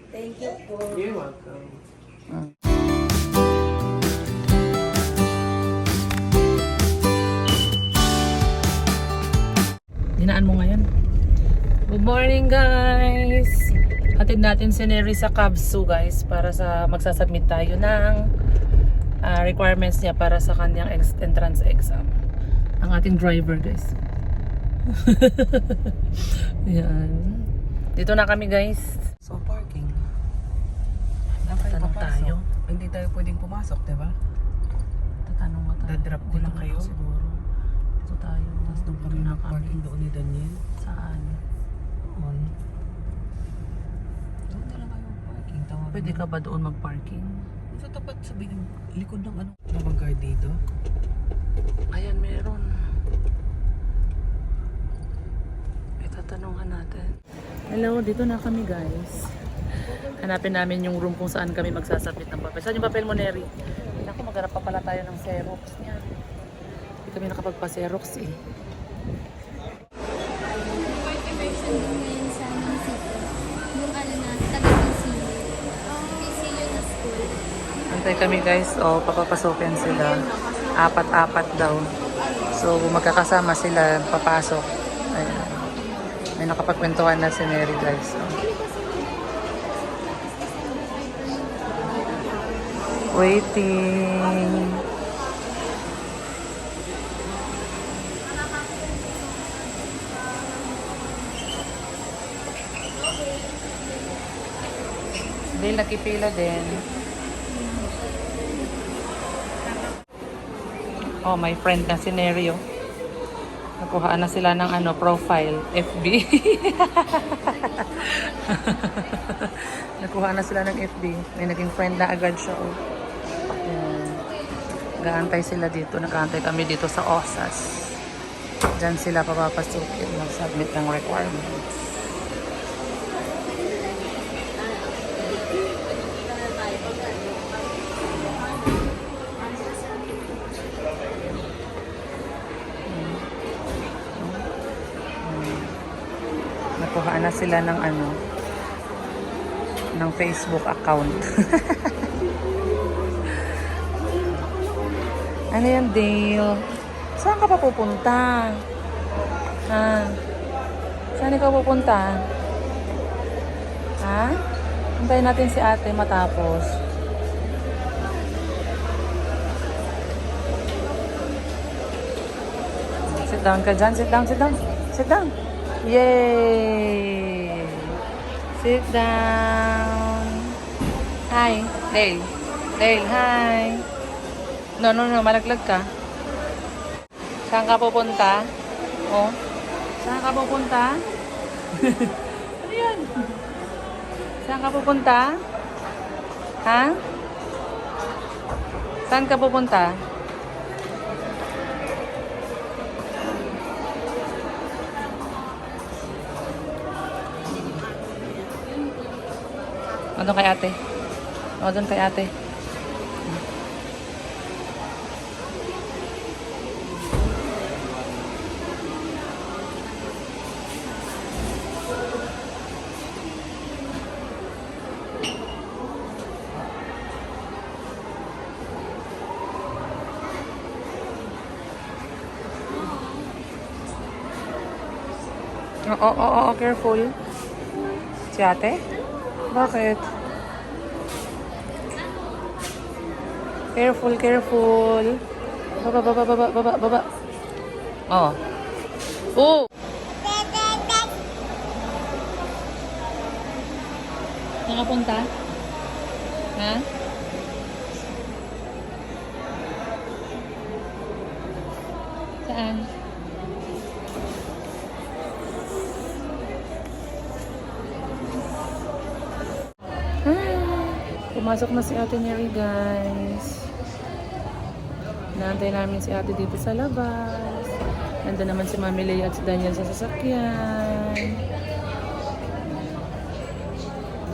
Thank you po. You're welcome. Dinaan mo ngayon. Good morning, guys! Hatid natin si Neri sa Cavsu, guys, para sa magsasubmit tayo ng requirements niya para sa kanyang entrance exam. Ang ating driver, guys. Yan. Dito na kami, guys. So, parking. Tatanong tayo. Hindi tayo pwedeng pumasok, diba? Tatanong mo tayo. Dadrop ko lang kayo. Siguro. Dito tayo. Tapos doon kami nag-parking doon ni Daniel. Saan? Doon. Doon na lang kayo parking. Tawag Pwede ka ba doon mag-parking? Sa tapat sabihin, likod ng ano. Mga guard dito. Ayan, meron. Itatanungan natin. Hello, dito na kami, guys. Hanapin namin yung room kung saan kami magsasubmit ng papel. Saan yung papel mo, Neri? Naku, maghanap pa pala tayo ng Xerox niya. Hindi kami nakapagpa-Xerox eh. Ngayon sa munisipyo. Yung ano na, taga-PCU. PCU na school. Antay kami, guys. O, papapasokin sila. Apat-apat daw. So, magkakasama sila papasok. Ayan. May nakapagkwentuhan na si Neri, guys. So, waiting. Dahil nakipila din. Oh, my friend na si Nerio. Nakuhaan na sila ng ano, profile, FB. Nakuha na sila ng FB. May naging friend na agad siya. Oh. Ayan. Nag-aantay sila dito. Nag-aantay kami dito sa OSAS. Diyan sila papapasukin. Mag-submit ng requirements. Nakuhaan na sila ng ano, ng Facebook account. Ano yan, Dale? Saan ka pa pupunta? Ha? Saan ka pupunta? Ha? Hintayin natin si ate matapos. Sit down ka dyan. Sit down, sit down. Sit down. Yay! Sit down. Hi. Dale. Dale, hi. No, malaglag ka. Saan ka pupunta? Oh. Saan ka pupunta? Ano yan? Saan ka pupunta? Ha? Saan ka pupunta? O, doon kay ate. O, doon kay ate. Oo, careful. Si ate? Bakit? Careful, careful. Baba. Oh. Oh! Nakapunta? Ha? Saan? Pumasok na si Ate Neri, guys. Naantay namin si ate dito sa labas. Nandun naman si Mami Leia at si Daniel sa sasakyan.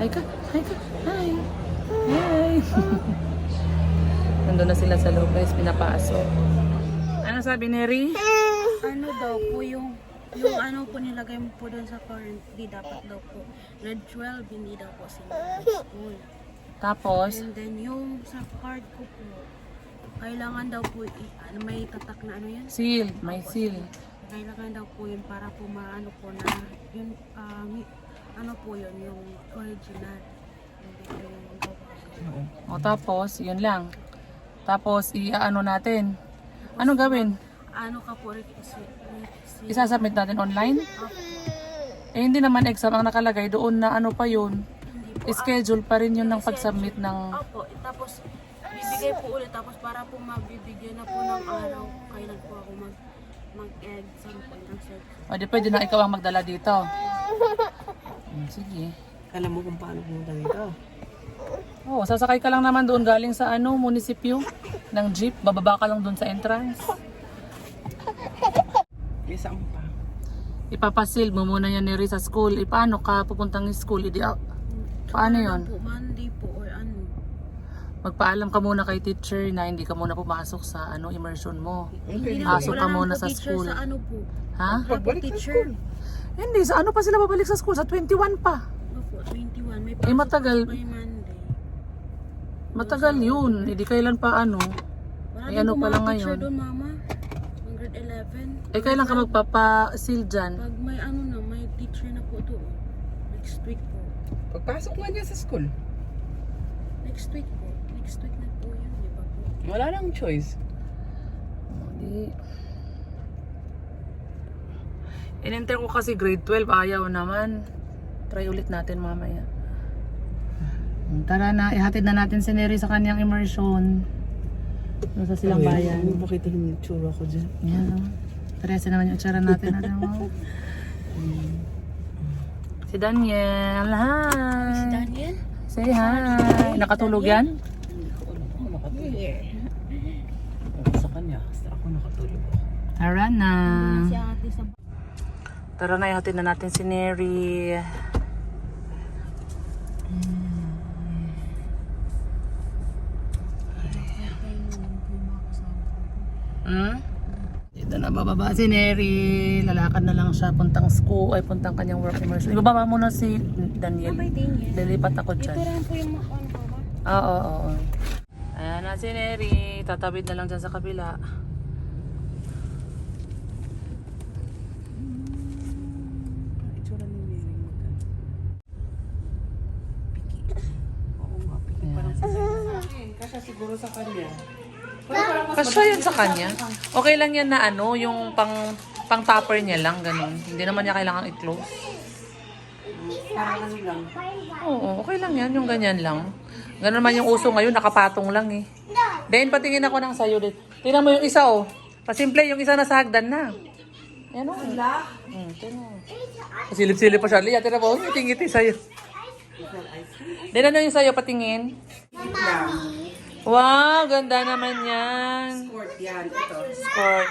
Hi ka! Hi! Hi! Nandun na sila sa loob, guys. Pinapasok. Ano sabi, Neri? Ano daw po yung Yung ano po nilagay mo po doon sa current, di dapat daw po. Grade 12, hindi daw po sila school. Tapos, And then yung sa card ko po, kailangan daw po, may tatak na ano yan? seal. May seal. Kailangan daw po yun para po maano po na, yun, ano po yun, yung original. Hindi po yung gawa. O tapos, yun lang. Tapos, i-ano natin. Ano gawin? Ano ka po, Isasubmit natin online? Opo. Eh, hindi naman exam ang nakalagay doon na ano pa yun. Hindi po. Schedule pa rin yun ng pag-submit ng... Opo, tapos bibigay po ulit tapos para po mabibigyan na po ng araw kailan po ako mag-exam po ng set. O, di pwede na ikaw ang magdala dito. Sige. Alam mo kung paano pumunta dito. Oo, sasakay ka lang naman doon galing sa ano, munisipyo ng jeep. Bababa ka lang doon sa entrance. May saan pa? Ipapasil mo muna yan ni Riz sa school. Paano ka pupuntang school? Paano yun? Po, Monday po or ano. Magpaalam ka muna kay teacher na hindi ka muna pumasok sa ano immersion mo. Hindi na po, Pasok wala ka naman muna po sa teacher school. Sa ano po? Ha? Wala po Pagbalik sa teacher. school. Hindi, sa ano pa sila babalik sa school? Sa 21 pa. Opo, 21. May Eh, matagal. po kay Monday. Matagal yun. Hindi kailan pa ano. Wala Ay, din ano po pala mga teacher ngayon? doon, mama. Ng grade 11. Eh, kailan ka magpapa-seal dyan? Pag may ano na, may teacher na po doon. Next week po. Pagpasok nga niya sa school, Next week po. Next week na po yun, di ba po? wala nang choice. Hindi. In-enter ko kasi grade 12. Ayaw naman. Try ulit natin mamaya. Tara na, ihatid na natin si Neri sa kanyang immersion. Doon sa silang bayan. Bakit yung tsura ko dyan? Yan o. 13 naman yung tsura natin. Ano? Si Daniel. Hi. Si Daniel? Say hi. Nakatulog yan? Hindi ko alam kung nakatulog. Sa kanya, basta ako nakatulog. Tara na. Si ate sa Tara na, ihatid na natin si Neri. Dito na bababa si Neri. Lalakad na lang siya puntang school, ay puntang kanyang work immersion. Ibababa muna si Daniel. Lilipat ako dyan. Ito rin po yung ano po ba? Oo. Ayan na si Neri. Tatawid na lang dyan sa kabila. Itsura ni Mary maganda. Piki. Oo nga, piki. Parang sa akin. Kasi siguro sa kanya. Kasya yan sa kanya. Okay lang yan na ano, yung pang topper niya lang, ganun. Hindi naman niya kailangan i-close. Parang ano lang. Oo, okay lang yan, yung ganyan lang. Ganun naman yung uso ngayon, nakapatong lang eh. Then, patingin ako ng sayo dito. Tingnan mo yung isa oh. Pasimple, yung isa nasa hagdan na. Yan oh. Tingnan. Pasilip-silip pa siya. Liya, tingnan mo, ngiti-ngiti sa'yo. Then, ano yung sayo, patingin? Wow, ganda naman yan. Sport yan, ito. Sport.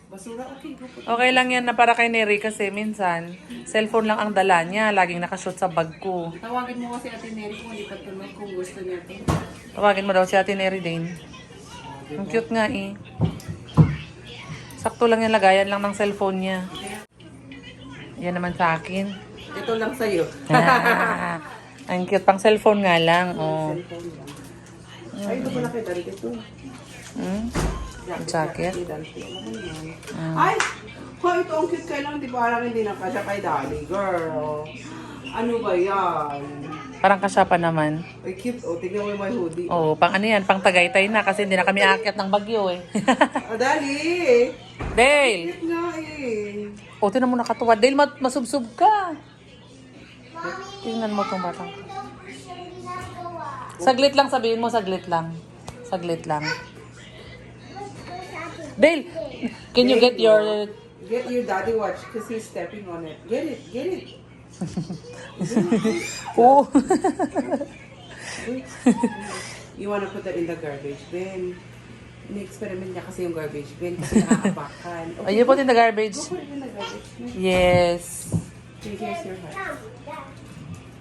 Basura, okay. Okay lang yan na para kay Neri kasi minsan, cellphone lang ang dala niya. Laging nakashoot sa bag ko. Tawagin mo kasi Ate Mary kung lipat tuloy kung gusto niya ito. Tawagin mo daw si Ate Neri din. Ang cute nga eh. Sakto lang yan, lagayan lang ng cellphone niya. Yan naman sa akin. Ito lang sa'yo. Ang cute, pang cellphone nga lang. Oh. Cellphone lang. Ay, ito pala kay Dante ito. Ang jacket. Kay Dante. Ay! Ha, ito ang cute kay lang. Di ba parang hindi na kasya kay Dali, girl. Ano ba yan? Parang kasya pa naman. Ay, cute. O, tignan mo yung may hoodie. Oh, pang ano yan, pang Tagaytay na kasi hindi na kami aakyat ng Bagyo eh. Ah, Dali! Dale! Cute nga eh. O, tinan mo nakatuwa. Dale, masubsob ka. Tingnan mo itong batang. Saglit lang, sabihin mo, saglit lang. Saglit lang. Dale, can you get your... Get your daddy watch because he's stepping on it. Get it, get it. Oh. You wanna put that in the garbage bin. Ini-experiment niya kasi yung garbage bin kasi nakakabakan. Are you put in the garbage? Put it in the garbage bin. Yes. Okay, here's your hat.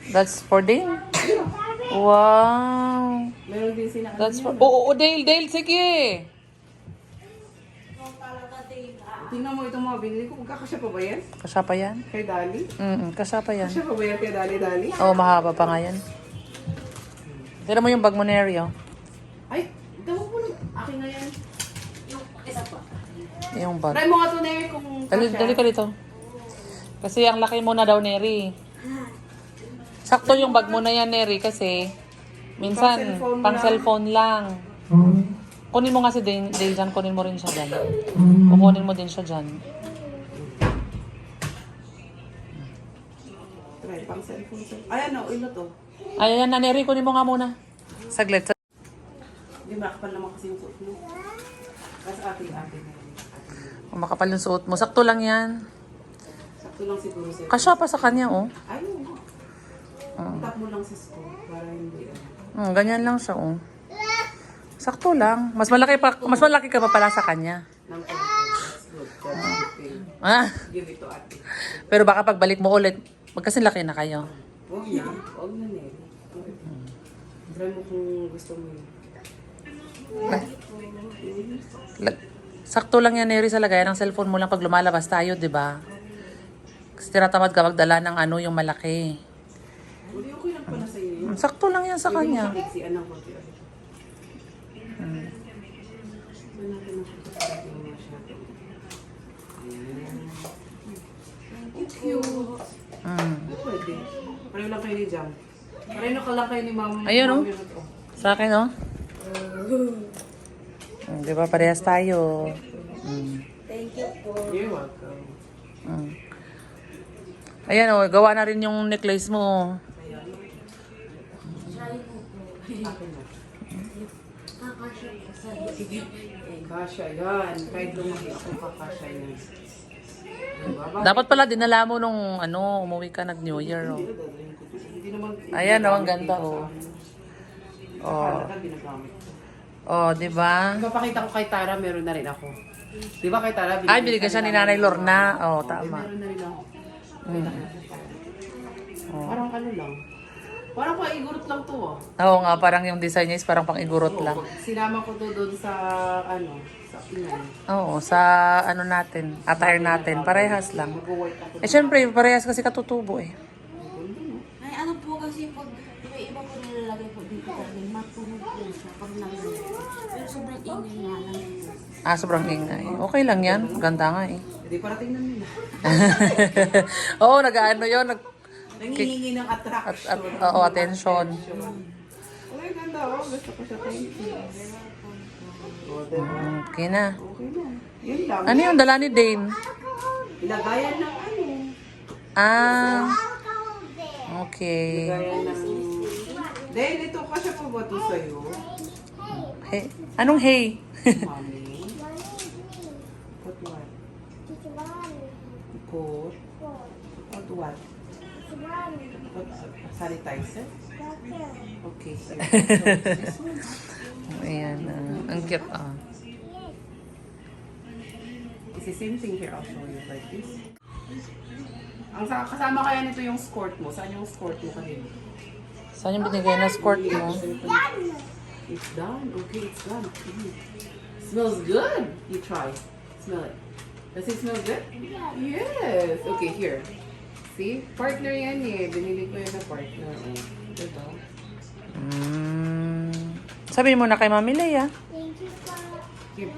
That's for Dale? Wow. Meron din sila. That's for... Oo, Dale, sige. Ito Tingnan mo itong mga binili ko. Magkakasya pa ba yan? Kasya pa yan? Kay Dali? Kasya pa yan. Kasya pa ba yan kay Dali? Oo, mahaba pa nga yan. Tira mo yung bag mo, Neri, oh. Ay, daw mo na. Akin na yan. Yung isa pa. Yung bag. Try mo nga to, Neri, kung Dali ka dito. Kasi ang laki mo na daw, Neri. Sakto yung bag mo na yan, Neri, kasi minsan, pang cellphone lang. Kunin mo nga si Dale dyan, kunin mo rin siya dyan. Kukunin mo din siya dyan. Try, pang cellphone. Ay, ano, ilo to. Ayan na, Neri, kunin mo nga muna. Saglit. Hindi, makapal naman kasi yung suot mo. Kasi ate. Kung makapal yung suot mo, sakto lang yan. Sakto lang siguro sa'yo. Kasya pa sa kanya, oh. Ay, oo. Tap mo lang sa school para hindi Ganyan lang siya, oh. Sakto lang. Mas malaki ka pa pala sa kanya. Nang that's good. That's good. Ah, Give it to ate. pero baka pagbalik mo ulit, magkasilaki na kayo. Huwag na. Huwag na, Neri. Try mo kung gusto mo yun. Sakto lang yan, Neri, sa lagayan ng cellphone mo lang pag lumalabas tayo, di ba? Kasi tinatamad ka magdala ng ano, yung malaki. Hindi, okay lang pala sa iyo yun. Sakto lang yan sa kanya. Hindi mo sa anong konti. Manapin mo siya kapag yung masyado. Ayan. It's cute. Pwede. Pareho lang kayo ni Jam. Pareho ka lang kayo ni Ma'am. Ayun, oh. Ma'am Mirot, oh. Sa akin, oh. Di ba, parehas tayo. You're welcome. Ayan, oh, gawa na rin yung necklace mo. Akin na. Kasha yan. Kahit lumaki ako kakasha yan. Diba? Dapat pala dinala mo nung umuwi ka nag-New Year, oh. Hindi naman. Ayan, oh, ang ganda, oh. Oh. Ginagamit ko. Oh, di ba? Ipapakita ko kay Tara, meron na rin ako. Di ba kay Tara? Ay, binigyan siya ni Nanay Lorna. Oh, tama. Meron na rin ako. Parang ano lang. Parang paigurot lang to ah. Oo nga, parang yung design niya is parang pang-igurot lang. Sinama ko to doon sa sa Pinay. Oo, sa ano natin, attire natin. Parehas lang. Mag-work ako. Eh, syempre, parehas kasi katutubo eh. Ay, ano po kasi pag iba po nilalagay po dito kasi matunog po siya pag nalagay. Pero sobrang ingay nga lang po. Ah, sobrang ingay. Okay lang yan. Ganda nga eh. Hindi, parating na nila. Oo, nag-ano yun. Nangihingi ng attraction. Oo, attention. Ay, ganda oh. Gusto ko siya. Thank you. Oh, diba? Okay na. Okay na. Yun lang. Ano yung dala ni Dane? Ilagayan ng ano. Ah, okay. Ilagayan ng... Dahil ito kasi po ba ito sa'yo? Hey. Anong hey? Mami. Put what? Put? Put what? Put sanitizer? Okay. Ayan. Ang cute ah. It's the same thing here. I'll show you like this. Ang kasama kaya nito yung skirt mo. Saan yung skirt mo kanina? Saan yung binigay na skirt mo? It's done. Okay, it's done. Smells good. You try. Smell it. Does it smell good? Yes. Okay, here. See? Partner yan eh. Binili ko yan na partner. Eh. Diba? Sabihin mo na kay Mami Leia. Here.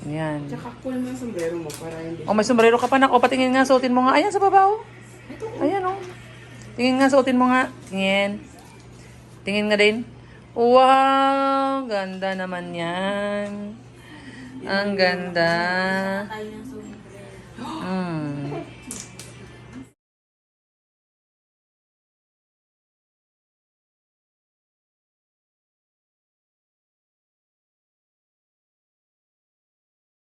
Yan. Tsaka cool mo yung sombrero mo para hindi. O, may sombrero ka pa na. O, patingin nga, suotin mo nga. Ayan, sa baba, oh. Ayan, oh. Tingin nga, suotin mo nga. Tingin. Tingin nga din. Wow! Ganda naman yan. Ang ganda. Tayo